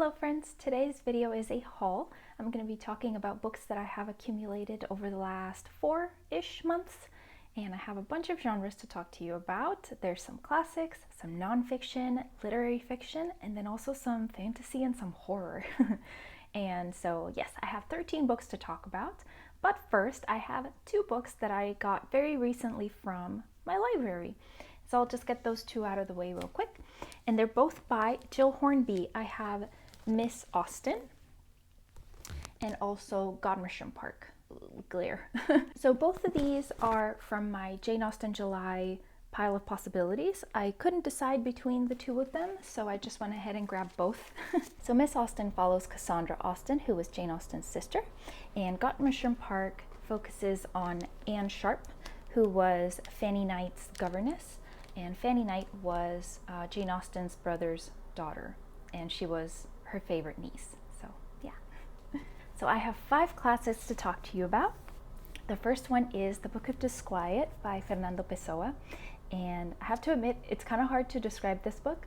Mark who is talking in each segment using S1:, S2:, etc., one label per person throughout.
S1: Hello friends, today's video is a haul. I'm going to be talking about books that I have accumulated over the last 4-ish months, and I have a bunch of genres to talk to you about. There's some classics, some nonfiction, literary fiction, and then also some fantasy and some horror. And so yes, I have 13 books to talk about, but first I have 2 books that I got very recently from my library. So I'll just get those 2 out of the way real quick. And they're both by Jill Hornby. I have Miss Austen and also Godmersham Park. Glare. So both of these are from my Jane Austen July pile of possibilities. I couldn't decide between the 2 of them, so I just went ahead and grabbed both. So Miss Austen follows Cassandra Austen, who was Jane Austen's sister, and Godmersham Park focuses on Anne Sharp, who was Fanny Knight's governess. And Fanny Knight was Jane Austen's brother's daughter, and she was her favorite niece. So yeah. So I have 5 classics to talk to you about. The first one is The Book of Disquiet by Fernando Pessoa, and I have to admit it's kind of hard to describe this book.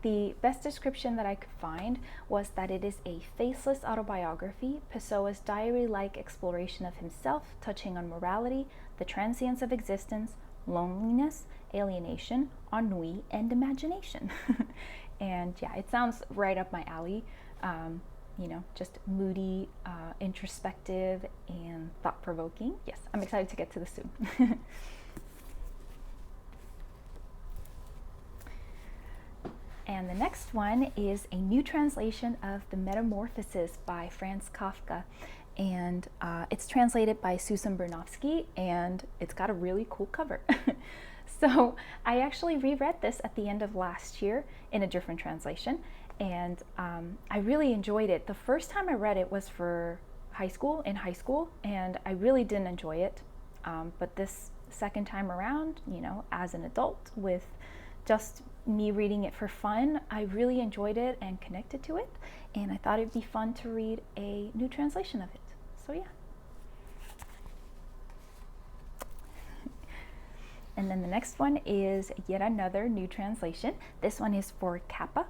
S1: The best description that I could find was that it is a faceless autobiography, Pessoa's diary-like exploration of himself, touching on morality, the transience of existence, loneliness, alienation, ennui, and imagination. And yeah, it sounds right up my alley. You know, just moody, introspective, and thought-provoking. Yes, I'm excited to get to this soon. And the next one is a new translation of The Metamorphosis by Franz Kafka. And it's translated by Susan Bernofsky, and it's got a really cool cover. So I actually reread this at the end of last year in a different translation, and I really enjoyed it. The first time I read it was for in high school, and I really didn't enjoy it. But this second time around, you know, as an adult with just me reading it for fun, I really enjoyed it and connected to it, and I thought it'd be fun to read a new translation of it. So yeah. And then the next one is yet another new translation. This one is for Kappa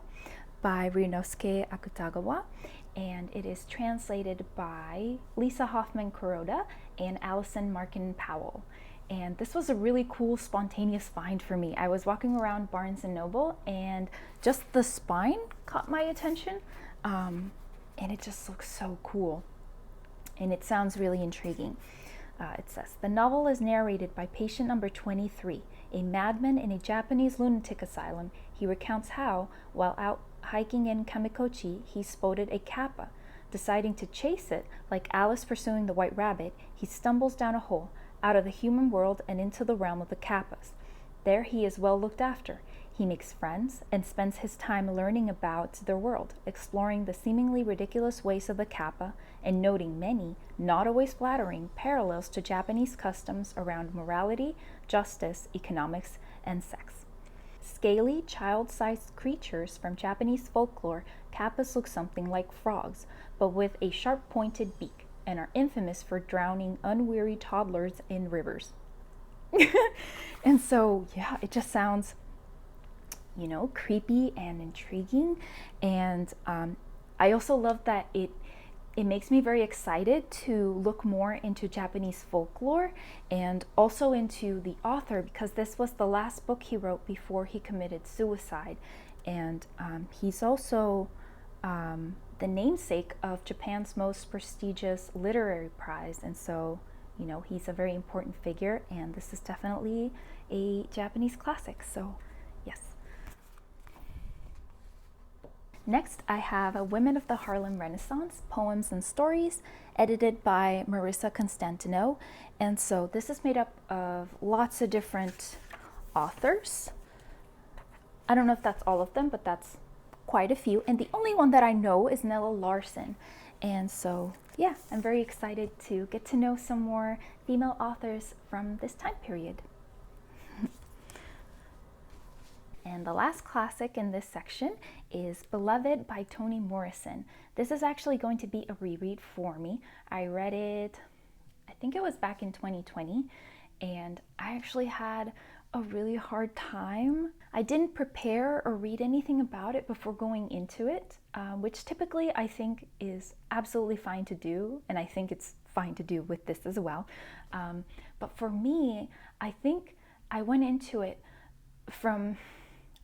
S1: by Ryunosuke Akutagawa, and it is translated by Lisa Hofmann-Kuroda and Allison, Markin, Powell. And this was a really cool, spontaneous find for me. I was walking around Barnes & Noble, and just the spine caught my attention, and it just looks so cool. And it sounds really intriguing. It says, the novel is narrated by patient number 23, a madman in a Japanese lunatic asylum. He recounts how, while out hiking in Kamikochi, he spotted a kappa. Deciding to chase it, like Alice pursuing the white rabbit, he stumbles down a hole, out of the human world and into the realm of the kappas. There he is well looked after. He makes friends and spends his time learning about their world, exploring the seemingly ridiculous ways of the kappa, and noting many, not always flattering, parallels to Japanese customs around morality, justice, economics, and sex. Scaly, child-sized creatures from Japanese folklore, kappas look something like frogs, but with a sharp-pointed beak, and are infamous for drowning unweary toddlers in rivers. And so, yeah, it just sounds, you know, creepy and intriguing. And I also love that it makes me very excited to look more into Japanese folklore and also into the author, because this was the last book he wrote before he committed suicide. And he's also the namesake of Japan's most prestigious literary prize. And so, you know, he's a very important figure, and this is definitely a Japanese classic. So, yes. Next, I have Women of the Harlem Renaissance, Poems and Stories, edited by Marissa Constantinou. And so this is made up of lots of different authors. I don't know if that's all of them, but that's quite a few. And the only one that I know is Nella Larson. And so, yeah, I'm very excited to get to know some more female authors from this time period. And the last classic in this section is Beloved by Toni Morrison. This is actually going to be a reread for me. I read it, I think it was back in 2020, and I actually had a really hard time. I didn't prepare or read anything about it before going into it, which typically I think is absolutely fine to do, and I think it's fine to do with this as well. But for me, I think I went into it from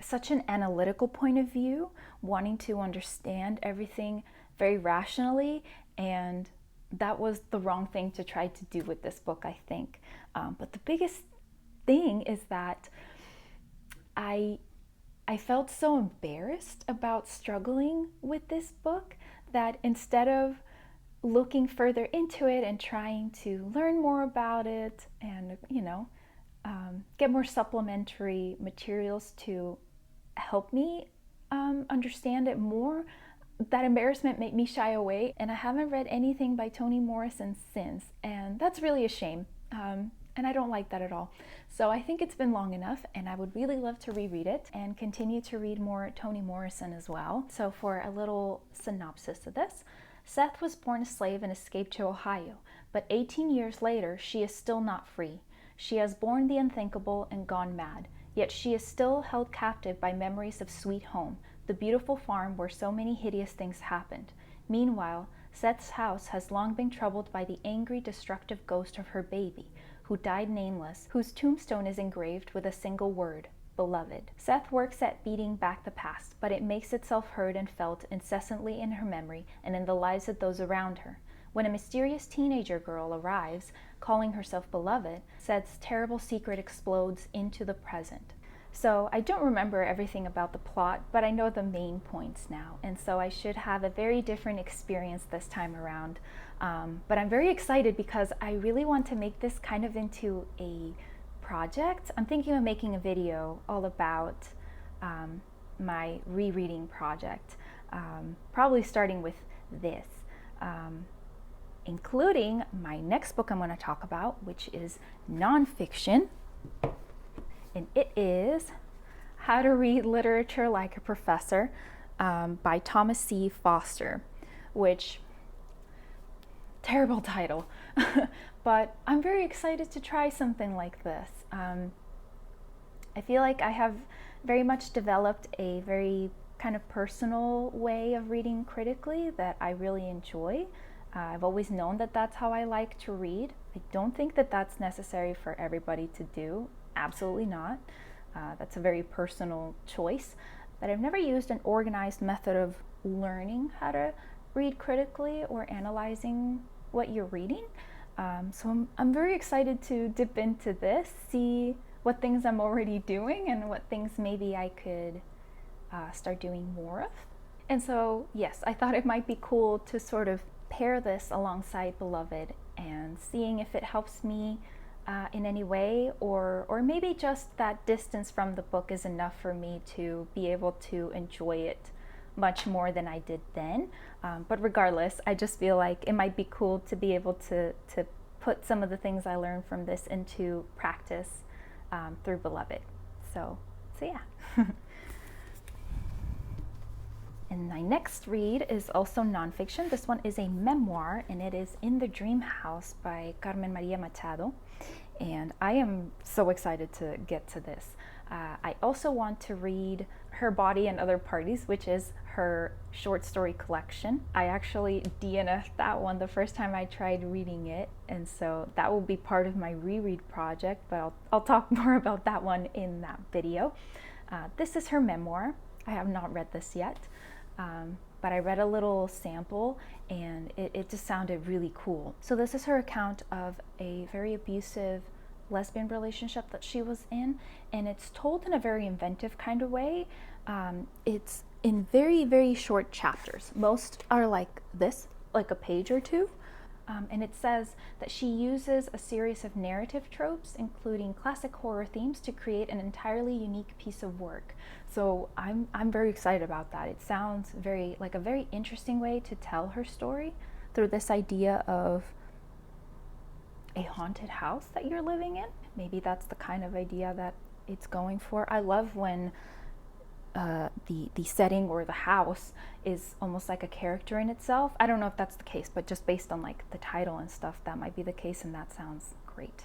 S1: such an analytical point of view, wanting to understand everything very rationally, and that was the wrong thing to try to do with this book, I think. But the biggest thing is that I felt so embarrassed about struggling with this book that instead of looking further into it and trying to learn more about it and, get more supplementary materials to help me understand it more, that embarrassment made me shy away, and I haven't read anything by Toni Morrison since, and that's really a shame, and I don't like that at all. So I think it's been long enough, and I would really love to reread it and continue to read more Toni Morrison as well. So for a little synopsis of this, Seth was born a slave and escaped to Ohio, but 18 years later, she is still not free. She has borne the unthinkable and gone mad, yet she is still held captive by memories of Sweet Home, the beautiful farm where so many hideous things happened. Meanwhile, Seth's house has long been troubled by the angry, destructive ghost of her baby, who died nameless, whose tombstone is engraved with a single word, beloved. Seth works at beating back the past, but it makes itself heard and felt incessantly in her memory and in the lives of those around her. When a mysterious teenager girl arrives, calling herself beloved, Seth's terrible secret explodes into the present. So I don't remember everything about the plot, but I know the main points now, and so I should have a very different experience this time around. But I'm very excited because I really want to make this kind of into a project. I'm thinking of making a video all about my rereading project, probably starting with this, including my next book I'm going to talk about, which is nonfiction. And it is How to Read Literature Like a Professor by Thomas C. Foster, which, terrible title, but I'm very excited to try something like this. I feel like I have very much developed a very kind of personal way of reading critically that I really enjoy. I've always known that that's how I like to read. I don't think that that's necessary for everybody to do. Absolutely not. That's a very personal choice. But I've never used an organized method of learning how to read critically or analyzing what you're reading. So I'm very excited to dip into this, see what things I'm already doing and what things maybe I could start doing more of. And so, yes, I thought it might be cool to sort of pair this alongside Beloved and seeing if it helps me in any way, or maybe just that distance from the book is enough for me to be able to enjoy it much more than I did then. But regardless, I just feel like it might be cool to be able to put some of the things I learned from this into practice through Beloved. So yeah. And my next read is also nonfiction. This one is a memoir, and it is In the Dream House by Carmen Maria Machado. And I am so excited to get to this. I also want to read Her Body and Other Parties, which is her short story collection. I actually DNF'd that one the first time I tried reading it, and so that will be part of my reread project, but I'll talk more about that one in that video. This is her memoir. I have not read this yet. But I read a little sample and it just sounded really cool. So this is her account of a very abusive lesbian relationship that she was in, and it's told in a very inventive kind of way. It's in very, very short chapters. Most are like this, like a page or two. And it says that she uses a series of narrative tropes, including classic horror themes, to create an entirely unique piece of work. So I'm very excited about that. It sounds very like a very interesting way to tell her story through this idea of a haunted house that you're living in. Maybe that's the kind of idea that it's going for. I love when the setting or the house is almost like a character in itself. I don't know if that's the case, but just based on like the title and stuff, that might be the case, and that sounds great.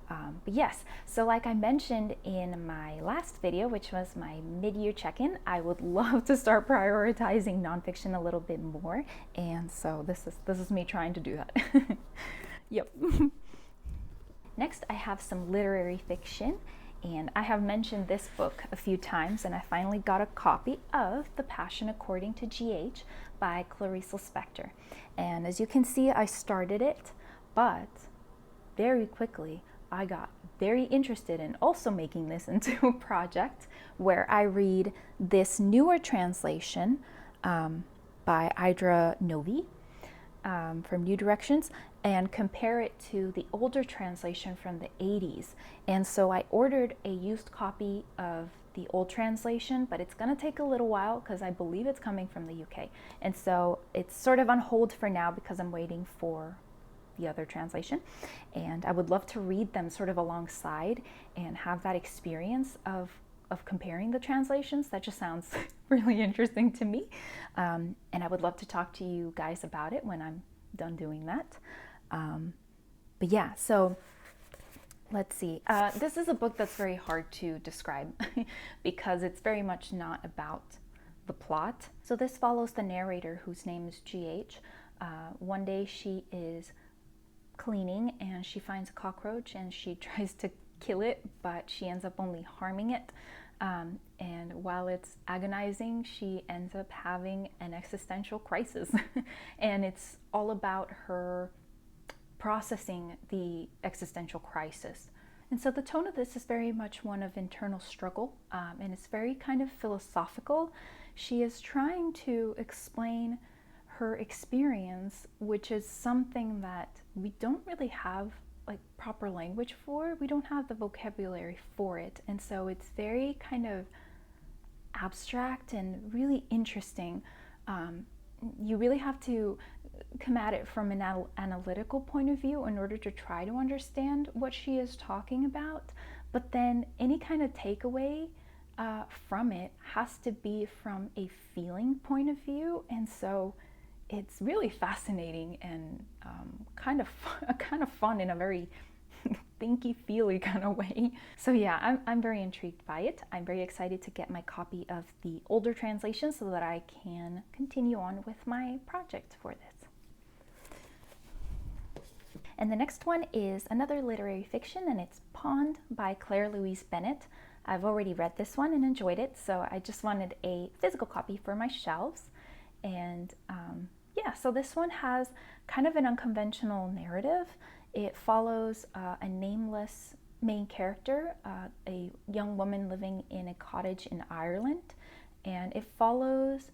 S1: But yes, so like I mentioned in my last video, which was my mid-year check-in, I would love to start prioritizing nonfiction a little bit more, and so this is me trying to do that. Yep. Next, I have some literary fiction, and I have mentioned this book a few times, and I finally got a copy of The Passion According to G.H. by Clarice Lispector. And as you can see, I started it, but very quickly I got very interested in also making this into a project where I read this newer translation by Idra Novi from New Directions and compare it to the older translation from the 80s. And so I ordered a used copy of the old translation, but it's going to take a little while because I believe it's coming from the UK. And so it's sort of on hold for now because I'm waiting for the other translation, and I would love to read them sort of alongside and have that experience of comparing the translations. That just sounds really interesting to me, and I would love to talk to you guys about it when I'm done doing that. But yeah, so let's see. This is a book that's very hard to describe because it's very much not about the plot. So this follows the narrator, whose name is GH. One day she is cleaning and she finds a cockroach and she tries to kill it, but she ends up only harming it. And while it's agonizing, she ends up having an existential crisis. And it's all about her processing the existential crisis. And so the tone of this is very much one of internal struggle, and it's very kind of philosophical. She is trying to explain her experience, which is something that we don't really have like proper language for. We don't have the vocabulary for it, and so it's very kind of abstract and really interesting. You really have to come at it from an analytical point of view in order to try to understand what she is talking about, but then any kind of takeaway from it has to be from a feeling point of view. And so it's really fascinating and kind of fun in a very thinky, feely kind of way. So yeah, I'm very intrigued by it. I'm very excited to get my copy of the older translation so that I can continue on with my project for this. And the next one is another literary fiction, and it's Pond by Claire Louise Bennett. I've already read this one and enjoyed it, so I just wanted a physical copy for my shelves. And yeah, so this one has kind of an unconventional narrative. It follows a nameless main character, a young woman living in a cottage in Ireland, and it follows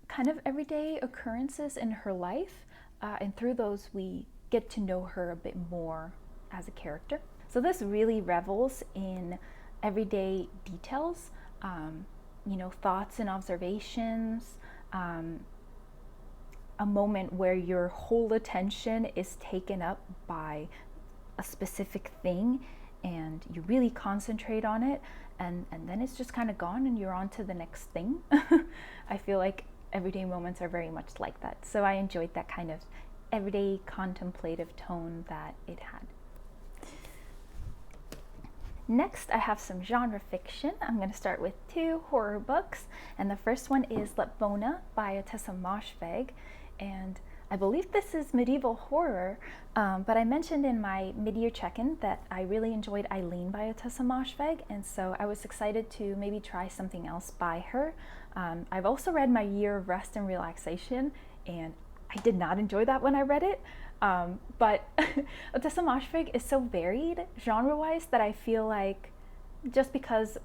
S1: kind of everyday occurrences in her life, and through those we get to know her a bit more as a character. So this really revels in everyday details, thoughts and observations, a moment where your whole attention is taken up by a specific thing and you really concentrate on it, and then it's just kind of gone and you're on to the next thing. I feel like everyday moments are very much like that. So I enjoyed that kind of everyday contemplative tone that it had. Next, I have some genre fiction. I'm going to start with 2 horror books, and the first one is Lapvona by Tessa Moshfegh, and I believe this is medieval horror, but I mentioned in my mid-year check-in that I really enjoyed Eileen by Tessa Moshfegh, and so I was excited to maybe try something else by her. I've also read My Year of Rest and Relaxation, and I did not enjoy that when I read it. But Tessa Moshfegh is so varied genre-wise that I feel like just because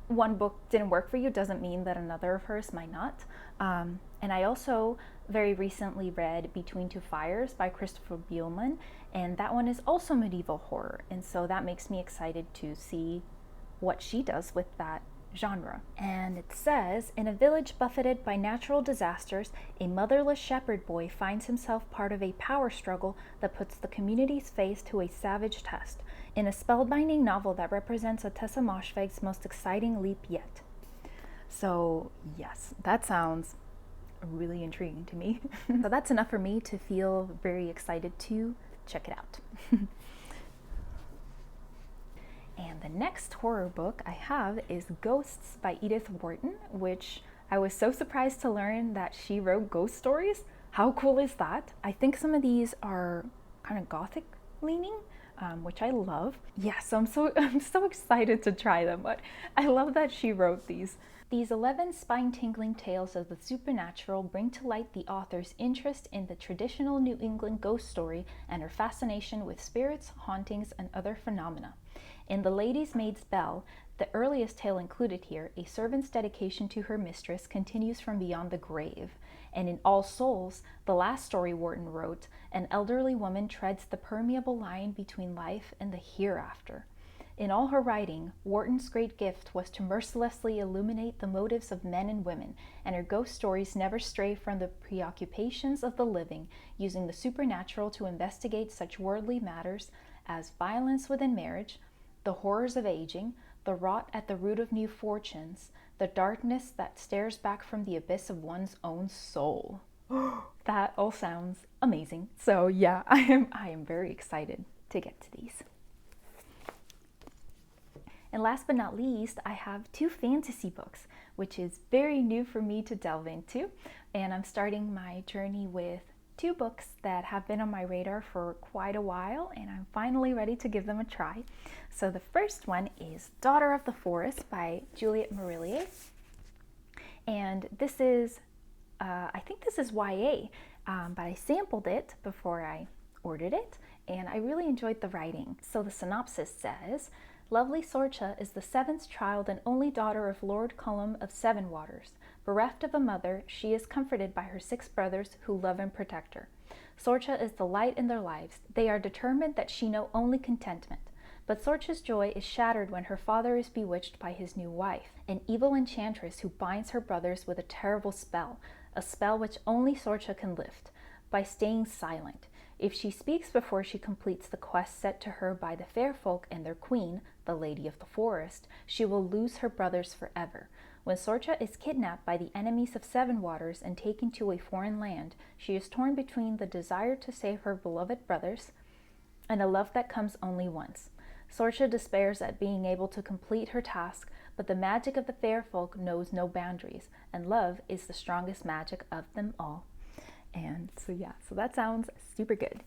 S1: one book didn't work for you doesn't mean that another of hers might not. And I also very recently read Between Two Fires by Christopher Buehlman, and that one is also medieval horror, and so that makes me excited to see what she does with that genre. And it says, in a village buffeted by natural disasters, a motherless shepherd boy finds himself part of a power struggle that puts the community's face to a savage test, in a spellbinding novel that represents a Tessa Moshfegh's most exciting leap yet. So yes, that sounds really intriguing to me. So that's enough for me to feel very excited to check it out. And the next horror book I have is Ghosts by Edith Wharton, which I was so surprised to learn that she wrote ghost stories. How cool is that? I think some of these are kind of gothic leaning, which I love. Yeah, so I'm so excited to try them, but I love that she wrote these. These 11 spine-tingling tales of the supernatural bring to light the author's interest in the traditional New England ghost story and her fascination with spirits, hauntings, and other phenomena. In The Lady's Maid's Bell, the earliest tale included here, a servant's dedication to her mistress continues from beyond the grave. And in All Souls, the last story Wharton wrote, an elderly woman treads the permeable line between life and the hereafter. In all her writing, Wharton's great gift was to mercilessly illuminate the motives of men and women, and her ghost stories never stray from the preoccupations of the living, using the supernatural to investigate such worldly matters as violence within marriage, the horrors of aging, the rot at the root of new fortunes, the darkness that stares back from the abyss of one's own soul. That all sounds amazing. So yeah, I am very excited to get to these. And last but not least, I have 2 fantasy books, which is very new for me to delve into. And I'm starting my journey with 2 books that have been on my radar for quite a while, and I'm finally ready to give them a try. So the first one is Daughter of the Forest by Juliette Marillier. And this is, I think this is YA, but I sampled it before I ordered it, and I really enjoyed the writing. So the synopsis says, lovely Sorcha is the 7th child and only daughter of Lord Cullum of Seven Waters. Bereft of a mother, she is comforted by her 6 brothers who love and protect her. Sorcha is the light in their lives. They are determined that she know only contentment. But Sorcha's joy is shattered when her father is bewitched by his new wife, an evil enchantress who binds her brothers with a terrible spell, a spell which only Sorcha can lift, by staying silent. If she speaks before she completes the quest set to her by the fair folk and their queen, the Lady of the Forest, she will lose her brothers forever. When Sorcha is kidnapped by the enemies of Seven Waters and taken to a foreign land, she is torn between the desire to save her beloved brothers and a love that comes only once. Sorcha despairs at being able to complete her task, but the magic of the fair folk knows no boundaries, and love is the strongest magic of them all. And so yeah, so that sounds super good.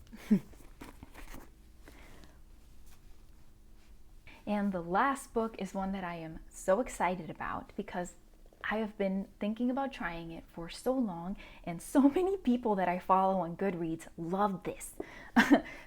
S1: And the last book is one that I am so excited about because I have been thinking about trying it for so long, and so many people that I follow on Goodreads love this.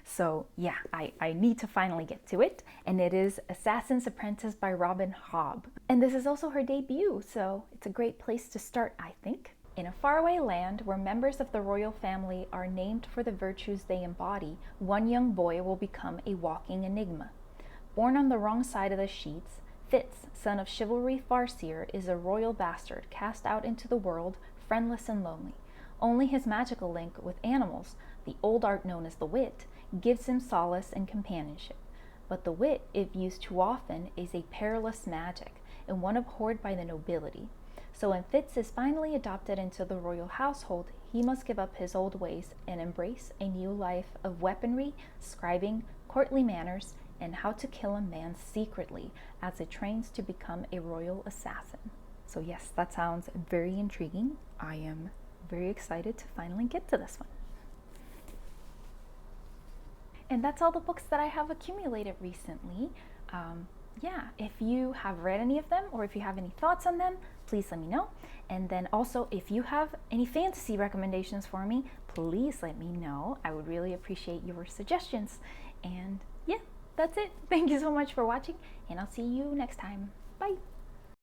S1: So yeah, I need to finally get to it, and it is Assassin's Apprentice by Robin Hobb. And this is also her debut, so it's a great place to start, I think. In a faraway land where members of the royal family are named for the virtues they embody, one young boy will become a walking enigma. Born on the wrong side of the sheets, Fitz, son of chivalry Farseer, is a royal bastard cast out into the world, friendless and lonely. Only his magical link with animals, the old art known as the wit, gives him solace and companionship. But the wit, if used too often, is a perilous magic, and one abhorred by the nobility. So when Fitz is finally adopted into the royal household, he must give up his old ways and embrace a new life of weaponry, scribing, courtly manners, and how to kill a man secretly as it trains to become a royal assassin. So yes, that sounds very intriguing. I am very excited to finally get to this one. And that's all the books that I have accumulated recently. Yeah, if you have read any of them or if you have any thoughts on them, please let me know. And then also, if you have any fantasy recommendations for me, please let me know. I would really appreciate your suggestions. And yeah, that's it. Thank you so much for watching, and I'll see you next time. Bye.